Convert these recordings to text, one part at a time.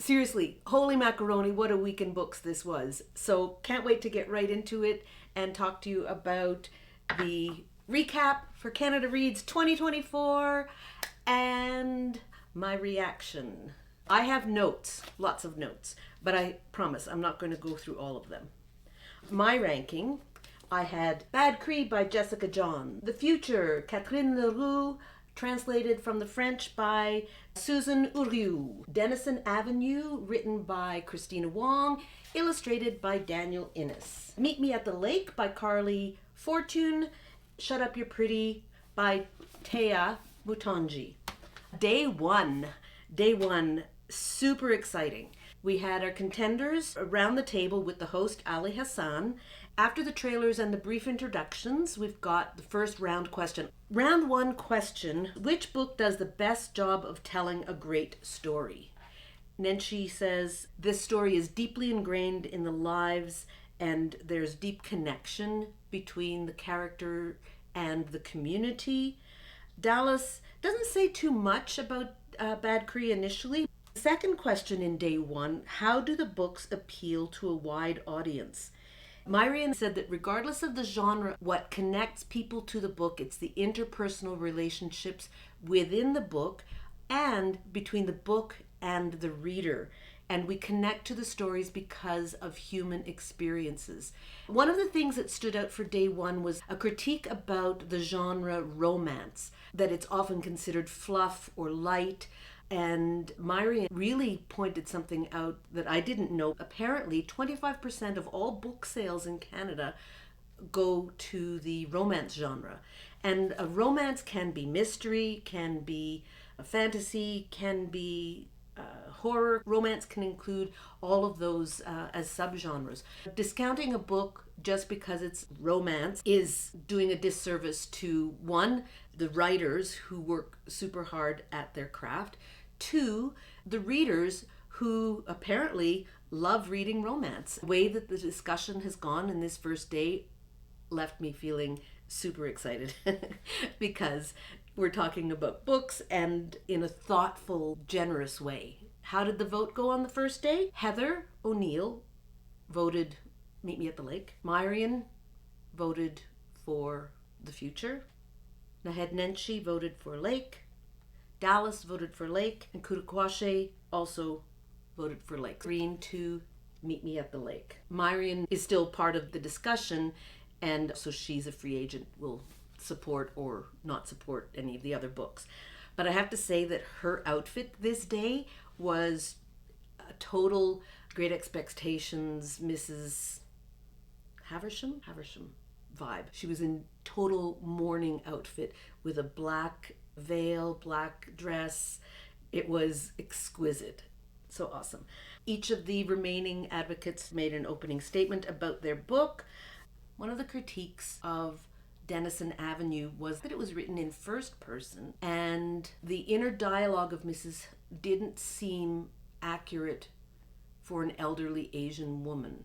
Seriously, holy macaroni, what a week in books this was. So can't wait to get right into it and talk to you about the recap for Canada Reads 2024 and my reaction. I have notes, lots of notes, but I promise I'm not going to go through all of them. My ranking, I had Bad Cree by Jessica John, The Future, Catherine Leroux, translated from the French by Susan Ouriou, Denison Avenue, written by Christina Wong, illustrated by Daniel Innes, Meet Me at the Lake by Carley, Fortune, Shut Up You're Pretty by Tea Mutonji. Day one, super exciting. We had our contenders around the table with the host Ali Hassan. After the trailers and the brief introductions, we've got the first round question. Round one question, which book does the best job of telling a great story? Nenshi says, this story is deeply ingrained in the lives and there's deep connection between the character and the community. Dallas doesn't say too much about Bad Cree initially. Second question in day one, how do the books appeal to a wide audience? Myrian said that regardless of the genre, what connects people to the book, it's the interpersonal relationships within the book and between the book and the reader. And we connect to the stories because of human experiences. One of the things that stood out for day one was a critique about the genre romance, that it's often considered fluff or light. And Myrian really pointed something out that I didn't know. Apparently, 25% of all book sales in Canada go to the romance genre. And a romance can be mystery, can be a fantasy, can be horror. Romance can include all of those as subgenres. Discounting a book just because it's romance is doing a disservice to, one, the writers who work super hard at their craft, two, the readers who apparently love reading romance. The way that the discussion has gone in this first day left me feeling super excited because we're talking about books and in a thoughtful, generous way. How did the vote go on the first day? Heather O'Neill voted Meet Me at the Lake. Myrian voted for The Future. Nahed Nenshi voted for Lake. Dallas voted for Lake. And Kudakwashe also voted for Lake. Green to Meet Me at the Lake. Myrian is still part of the discussion, and so she's a free agent, will support or not support any of the other books. But I have to say that her outfit this day was a total Great Expectations Mrs. Havisham vibe. She was in total mourning outfit with a black veil, black dress. It was exquisite. So awesome. Each of the remaining advocates made an opening statement about their book. One of the critiques of Denison Avenue was that it was written in first person and the inner dialogue of Mrs. didn't seem accurate for an elderly Asian woman.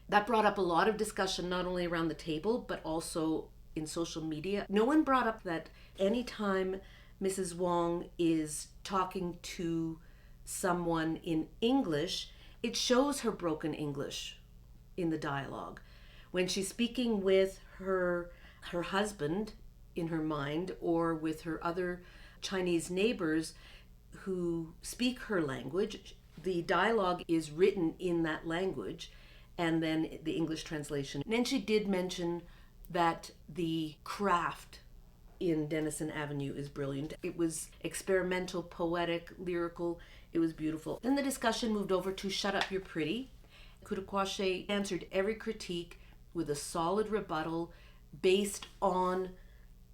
That brought up a lot of discussion, not only around the table, but also in social media. No one brought up that anytime Mrs. Wong is talking to someone in English, it shows her broken English in the dialogue. When she's speaking with her husband in her mind or with her other Chinese neighbors who speak her language, the dialogue is written in that language and then the English translation. And she did mention that the craft in Denison Avenue is brilliant. It was experimental, poetic, lyrical. It was beautiful. Then the discussion moved over to Shut Up You're Pretty. Kudakwashe answered every critique with a solid rebuttal based on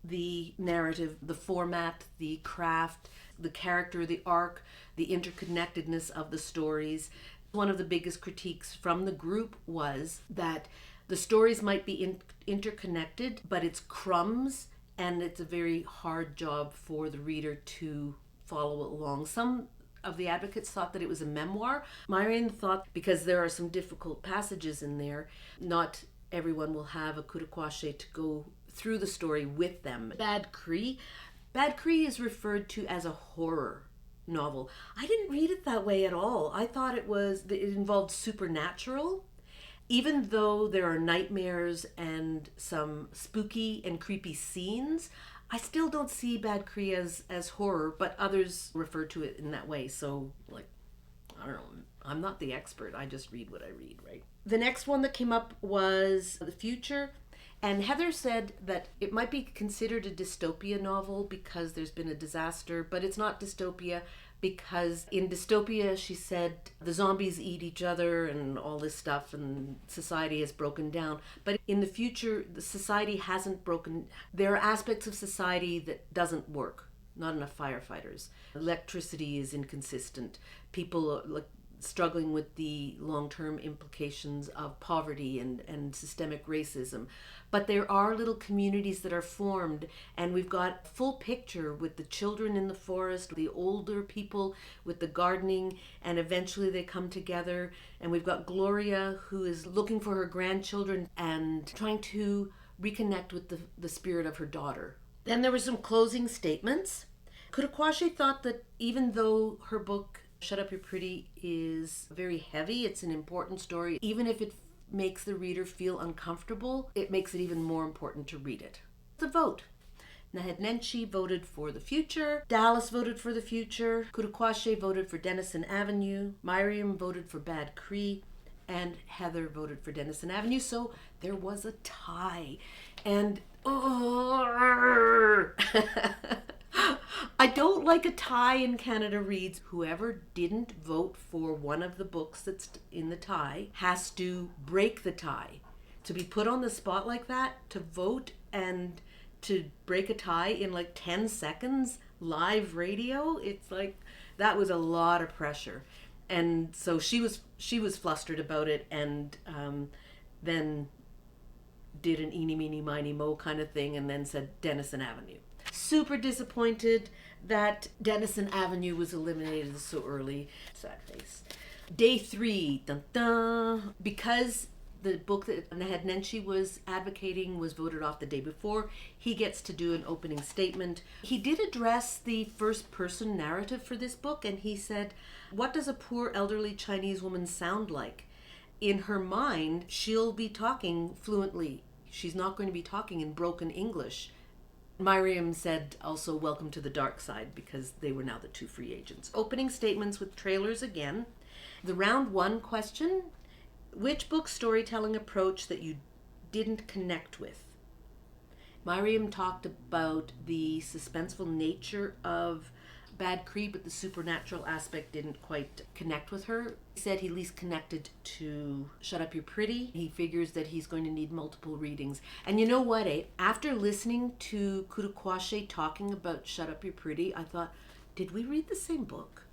the narrative, the format, the craft, the character, the arc, the interconnectedness of the stories. One of the biggest critiques from the group was that the stories might be interconnected, but it's crumbs and it's a very hard job for the reader to follow along. Some of the advocates thought that it was a memoir. Myrian thought because there are some difficult passages in there, not everyone will have a Kudakwashe to go through the story with them. Bad Cree is referred to as a horror novel. I didn't read it that way at all. I thought it involved supernatural. Even though there are nightmares and some spooky and creepy scenes, I still don't see Bad Cree as horror, but others refer to it in that way. So, like, I don't know. I'm not the expert. I just read what I read, right? The next one that came up was The Future. And Heather said that it might be considered a dystopia novel because there's been a disaster, but it's not dystopia because in dystopia, she said, the zombies eat each other and all this stuff and society has broken down. But in the future, the society hasn't broken. There are aspects of society that doesn't work. Not enough firefighters. Electricity is inconsistent. People are struggling with the long-term implications of poverty and systemic racism. But there are little communities that are formed, and we've got full picture with the children in the forest, the older people with the gardening, and eventually they come together. And we've got Gloria, who is looking for her grandchildren and trying to reconnect with the spirit of her daughter. Then there were some closing statements. Kurukwashe thought that even though her book Shut Up You're Pretty is very heavy, it's an important story, even if it makes the reader feel uncomfortable, it makes it even more important to read it. The vote. Nahednenshi voted for The Future, Dallas voted for The Future, Kurukwashe voted for Denison Avenue, Miriam voted for Bad Cree, and Heather voted for Denison Avenue, so there was a tie. And I don't like a tie in Canada Reads. Whoever didn't vote for one of the books that's in the tie has to break the tie. To be put on the spot like that, to vote and to break a tie in like 10 seconds, live radio, it's like, that was a lot of pressure. And so she was flustered about it, and then did an eeny, meeny, miny, mo kind of thing, and then said Denison Avenue. Super disappointed that Denison Avenue was eliminated so early. Sad face. Day 3, dun dun. Because the book that Nahednenshi was advocating was voted off the day before, he gets to do an opening statement. He did address the first person narrative for this book, and he said, what does a poor elderly Chinese woman sound like? In her mind, she'll be talking fluently. She's not going to be talking in broken English. Miriam said also welcome to the dark side because they were now the 2 free agents. Opening statements with trailers again. The round 1 question, which book storytelling approach that you didn't connect with? Miriam talked about the suspenseful nature of Bad Cree, but the supernatural aspect didn't quite connect with her. He said he least connected to Shut Up You're Pretty. He figures that he's going to need multiple readings. And you know what, after listening to Kurukwashe talking about Shut Up You're Pretty, I thought, did we read the same book?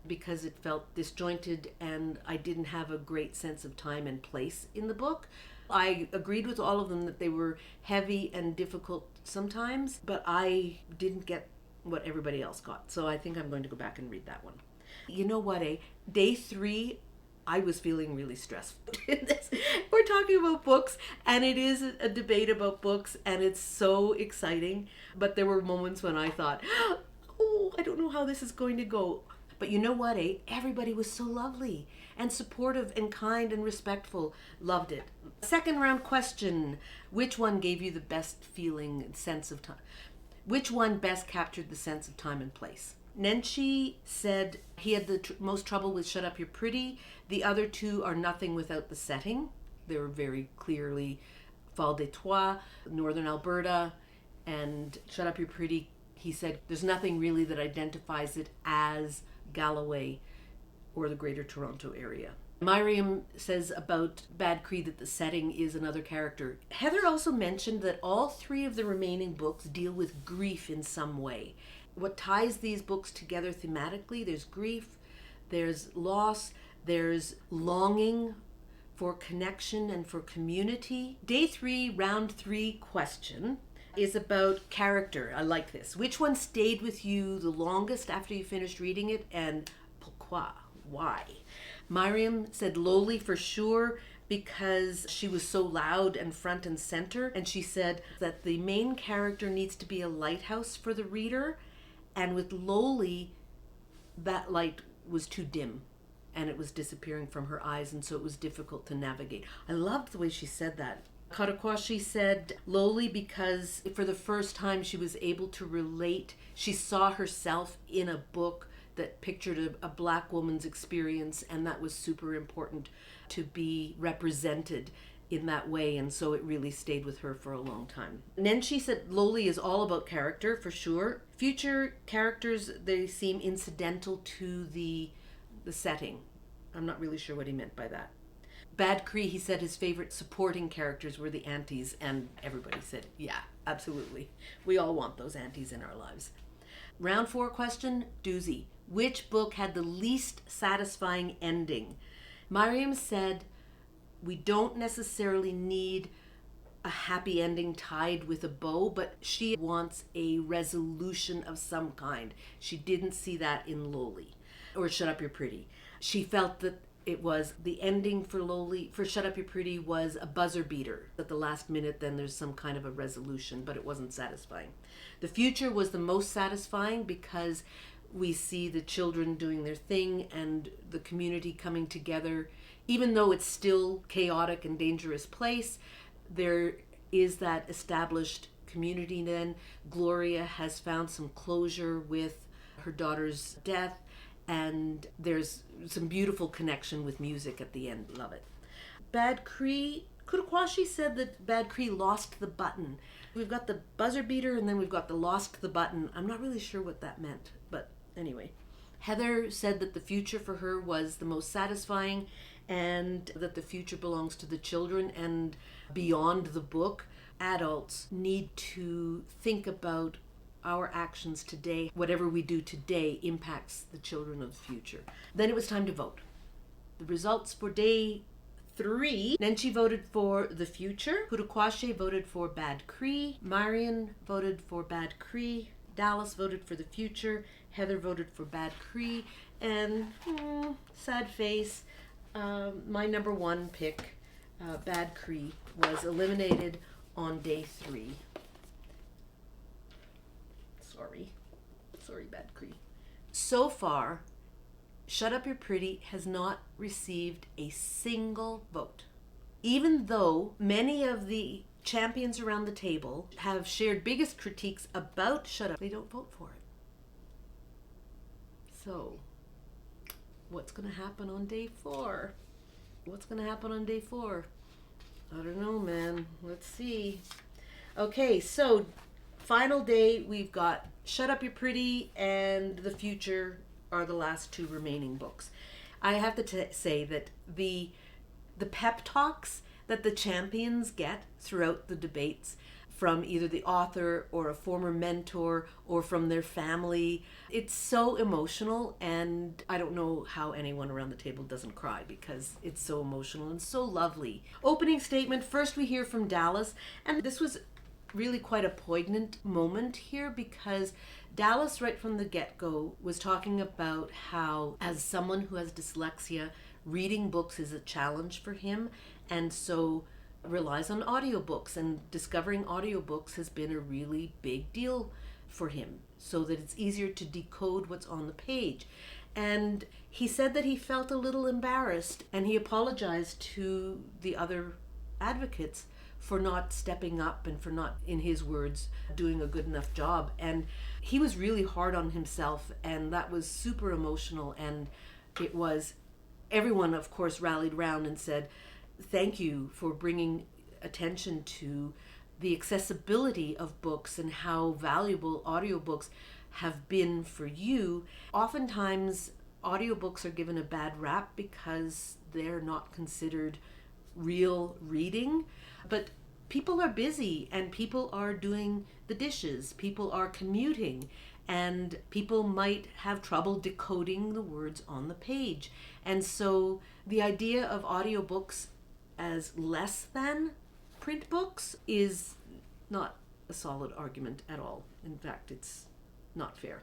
Because it felt disjointed and I didn't have a great sense of time and place in the book. I agreed with all of them that they were heavy and difficult sometimes, but I didn't get what everybody else got. So I think I'm going to go back and read that one. You know what, Day 3, I was feeling really stressed. We're talking about books, and it is a debate about books, and it's so exciting. But there were moments when I thought, oh, I don't know how this is going to go. But you know what, everybody was so lovely and supportive and kind and respectful. Loved it. Second round question, which one gave you the best feeling and sense of time? Which one best captured the sense of time and place? Nenshi said he had the most trouble with Shut Up You're Pretty. The other 2 are nothing without the setting. They were very clearly Fall des Trois, Northern Alberta, and Shut Up You're Pretty. He said there's nothing really that identifies it as Galloway or the Greater Toronto area. Miriam says about Bad Cree that the setting is another character. Heather also mentioned that all 3 of the remaining books deal with grief in some way. What ties these books together thematically, there's grief, there's loss, there's longing for connection and for community. Day 3, round 3 question is about character. I like this. Which one stayed with you the longest after you finished reading it, and pourquoi? Why? Miriam said Loli for sure because she was so loud and front and center, and she said that the main character needs to be a lighthouse for the reader, and with Loli, that light was too dim and it was disappearing from her eyes, and so it was difficult to navigate. I loved the way she said that. Karakwashi said lowly because for the first time she was able to relate. She saw herself in a book that pictured a black woman's experience, and that was super important to be represented in that way, and so it really stayed with her for a long time. Nenshi said lowly is all about character, for sure. Future characters, they seem incidental to the setting. I'm not really sure what he meant by that. Bad Cree, he said his favorite supporting characters were the aunties, and everybody said, yeah, absolutely. We all want those aunties in our lives. Round 4 question, doozy. Which book had the least satisfying ending? Miriam said, we don't necessarily need a happy ending tied with a bow, but she wants a resolution of some kind. She didn't see that in Lowly, or Shut Up You're Pretty. She felt that it was the ending for Lowly, for Shut Up You're Pretty, was a buzzer beater. At the last minute, then there's some kind of a resolution, but it wasn't satisfying. The Future was the most satisfying because we see the children doing their thing and the community coming together. Even though it's still chaotic and dangerous place, there is that established community then. Gloria has found some closure with her daughter's death, and there's some beautiful connection with music at the end. Love it. Bad Cree, Kurakwashi said that Bad Cree lost the button. We've got the buzzer beater and then we've got the lost the button. I'm not really sure what that meant, but anyway. Heather said that the future for her was the most satisfying, and that the future belongs to the children and beyond the book. Adults need to think about our actions today. Whatever we do today impacts the children of the future. Then it was time to vote. The results for day 3. Nenshi voted for the future. Kurakwashi voted for Bad Cree. Marion voted for Bad Cree. Dallas voted for the future. Heather voted for Bad Cree. And sad face, my number 1 pick, Bad Cree, was eliminated on day 3. Sorry, Bad Cree. So far, Shut Up You're Pretty has not received a single vote. Even though many of the champions around the table have shared biggest critiques about Shut Up, they don't vote for it. So, what's going to happen on day 4? What's going to happen on day 4? I don't know, man. Let's see. Okay, so final day, we've got Shut Up You're Pretty and The Future are the last 2 remaining books. I have to say that the pep talks that the champions get throughout the debates from either the author or a former mentor or from their family, it's so emotional, and I don't know how anyone around the table doesn't cry because it's so emotional and so lovely. Opening statement, first we hear from Dallas, and this was really quite a poignant moment here because Dallas right from the get-go was talking about how, as someone who has dyslexia, reading books is a challenge for him, and so relies on audiobooks, and discovering audiobooks has been a really big deal for him so that it's easier to decode what's on the page. And he said that he felt a little embarrassed, and he apologized to the other advocates for not stepping up and for not, in his words, doing a good enough job. And he was really hard on himself, and that was super emotional. And it was, everyone of course rallied around and said, thank you for bringing attention to the accessibility of books and how valuable audiobooks have been for you. Oftentimes, audiobooks are given a bad rap because they're not considered real reading, but people are busy and people are doing the dishes, people are commuting, and people might have trouble decoding the words on the page. And so the idea of audiobooks as less than print books is not a solid argument at all. In fact, it's not fair.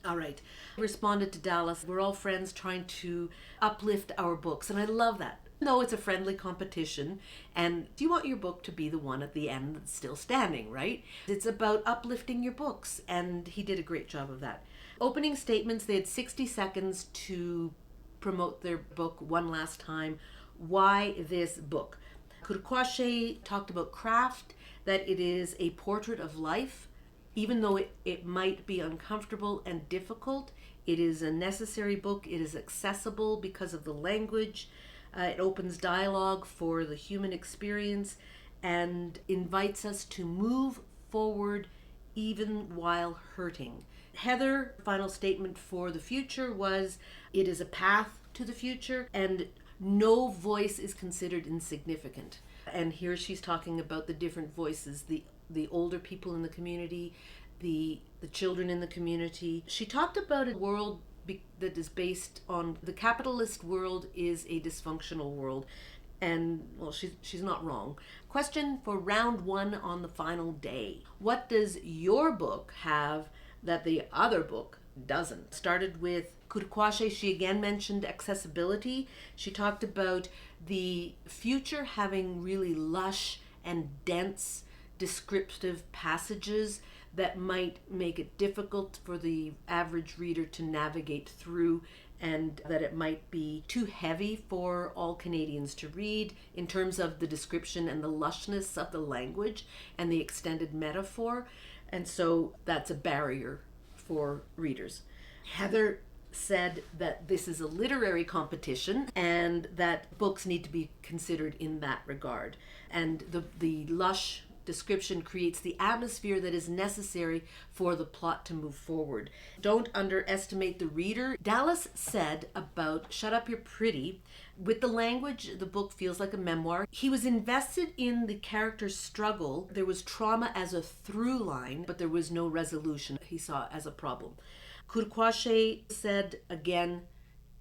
All right. I responded to Dallas, we're all friends trying to uplift our books, and I love that. No, it's a friendly competition, and you want your book to be the one at the end that's still standing, right? It's about uplifting your books, and he did a great job of that. Opening statements, they had 60 seconds to promote their book one last time. Why this book? Kurkwashe talked about craft, that it is a portrait of life. Even though it might be uncomfortable and difficult, it is a necessary book. It is accessible because of the language. It opens dialogue for the human experience and invites us to move forward even while hurting. Heather, final statement for the future was, it is a path to the future and no voice is considered insignificant. And here she's talking about the different voices, the older people in the community, the children in the community. She talked about a world that is based on, the capitalist world is a dysfunctional world. And, well, she's not wrong. Question for round one on the final day. What does your book have that the other book doesn't? Started with Kurkwashe. She again mentioned accessibility. She talked about the future having really lush and dense descriptive passages that might make it difficult for the average reader to navigate through, and that it might be too heavy for all Canadians to read in terms of the description and the lushness of the language and the extended metaphor. And so that's a barrier for readers. Heather said that this is a literary competition and that books need to be considered in that regard. And the lush description creates the atmosphere that is necessary for the plot to move forward. Don't underestimate the reader. Dallas said about Shut Up You're Pretty, with the language, the book feels like a memoir. He was invested in the character's struggle. There was trauma as a through line, but there was no resolution he saw as a problem. Kurkwashe said again,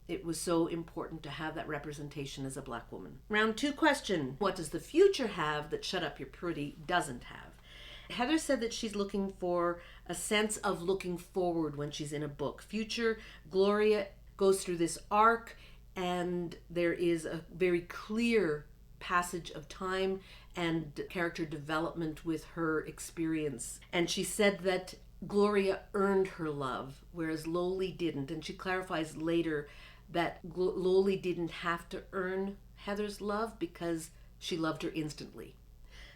it was so important to have that representation as a Black woman. Round two question. What does the future have that Shut Up You're Pretty doesn't have? Heather said that she's looking for a sense of looking forward when she's in a book. Future, Gloria goes through this arc and there is a very clear passage of time and character development with her experience. And she said that Gloria earned her love, whereas Loli didn't. And she clarifies later that Loli didn't have to earn Heather's love because she loved her instantly.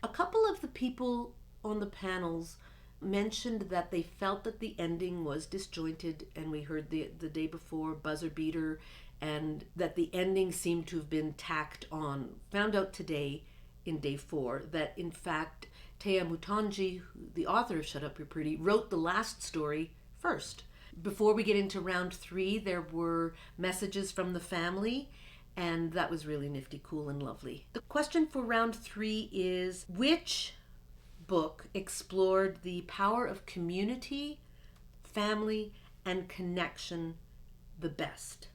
A couple of the people on the panels mentioned that they felt that the ending was disjointed, and we heard the day before buzzer beater, and that the ending seemed to have been tacked on. Found out today in day 4 that in fact Tea Mutonji, the author of Shut Up You're Pretty, wrote the last story first. Before we get into round 3, there were messages from the family, and that was really nifty, cool, and lovely. The question for round 3 is, which book explored the power of community, family, and connection the best?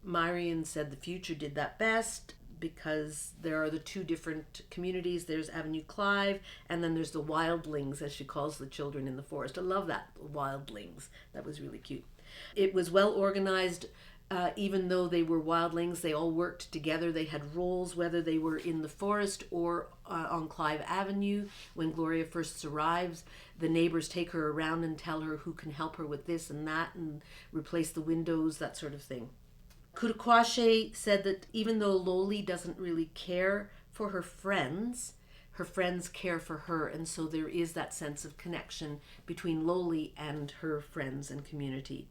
Marion said The Future did that best, because there are the two different communities. There's Avenue Clive, and then there's the wildlings, as she calls the children in the forest. I love that, wildlings. That was really cute. It was well organized. Even though they were wildlings, they all worked together. They had roles, whether they were in the forest or on Clive Avenue. When Gloria first arrives, the neighbors take her around and tell her who can help her with this and that and replace the windows, that sort of thing. Kurkwashe said that even though Loli doesn't really care for her friends care for her, and so there is that sense of connection between Loli and her friends and community.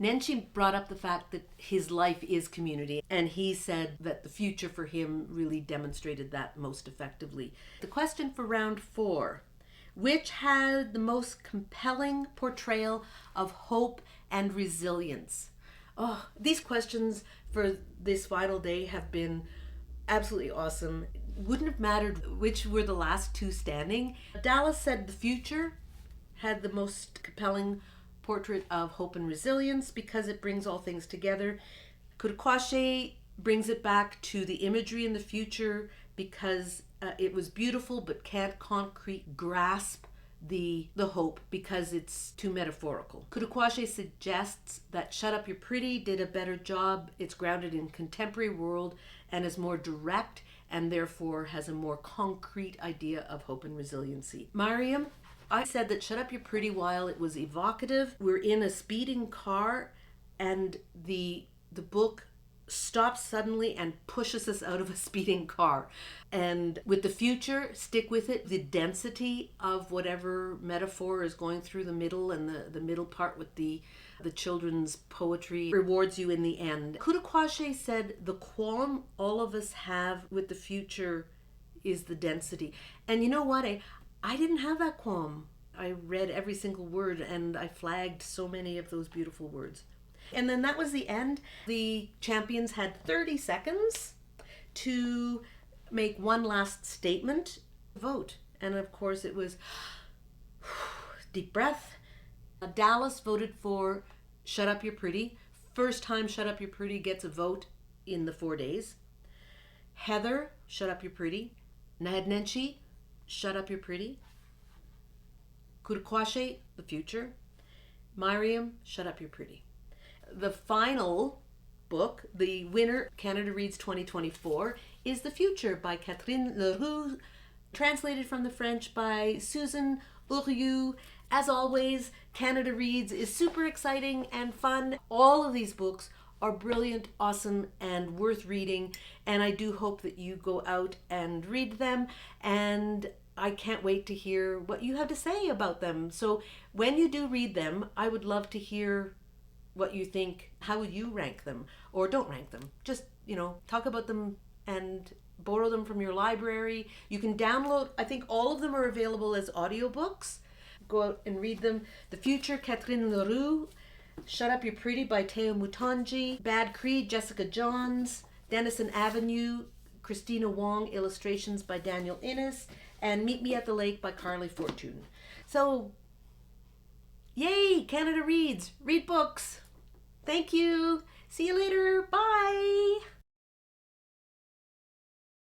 Nenshi brought up the fact that his life is community, and he said that the future for him really demonstrated that most effectively. The question for round 4, which had the most compelling portrayal of hope and resilience? Oh, these questions for this final day have been absolutely awesome. Wouldn't have mattered which were the last two standing. Dallas said The Future had the most compelling portrait of hope and resilience because it brings all things together. Kurkwashe brings it back to the imagery in the future because it was beautiful but can't concrete grasp the hope because it's too metaphorical. Kurkwashe suggests that Shut Up You're Pretty did a better job. It's grounded in contemporary world and is more direct and therefore has a more concrete idea of hope and resiliency. Mariam I said that Shut Up You're Pretty while it was evocative. We're in a speeding car and the book stops suddenly and pushes us out of a speeding car. And with the future, stick with it. The density of whatever metaphor is going through the middle, and the middle part with the children's poetry rewards you in the end. Kudakwashe said the qualm all of us have with the future is the density. And you know what? I didn't have that qualm. I read every single word and I flagged so many of those beautiful words. And then that was the end. The champions had 30 seconds to make one last statement, vote. And of course it was deep breath. Dallas voted for Shut Up You're Pretty. First time Shut Up You're Pretty gets a vote in the 4 days. Heather, Shut Up You're Pretty. Nadnenshi, Shut Up You're Pretty. Kudakwashe, The Future. Miriam, Shut Up You're Pretty. The final book, the winner, Canada Reads 2024, is The Future by Catherine Leroux, translated from the French by Susan Ouriou. As always, Canada Reads is super exciting and fun. All of these books are brilliant, awesome, and worth reading, and I do hope that you go out and read them, and I can't wait to hear what you have to say about them. So when you do read them, I would love to hear what you think. How would you rank them? Or don't rank them. Just, talk about them and borrow them from your library. You can download, I think all of them are available as audiobooks. Go out and read them. The Future, Catherine Leroux. Shut Up You're Pretty by Teo Mutonji. Bad Cree, Jessica Johns. Denison Avenue, Christina Wong. Illustrations by Daniel Innes. And Meet Me at the Lake by Carley Fortune. So, yay, Canada Reads. Read books. Thank you. See you later. Bye.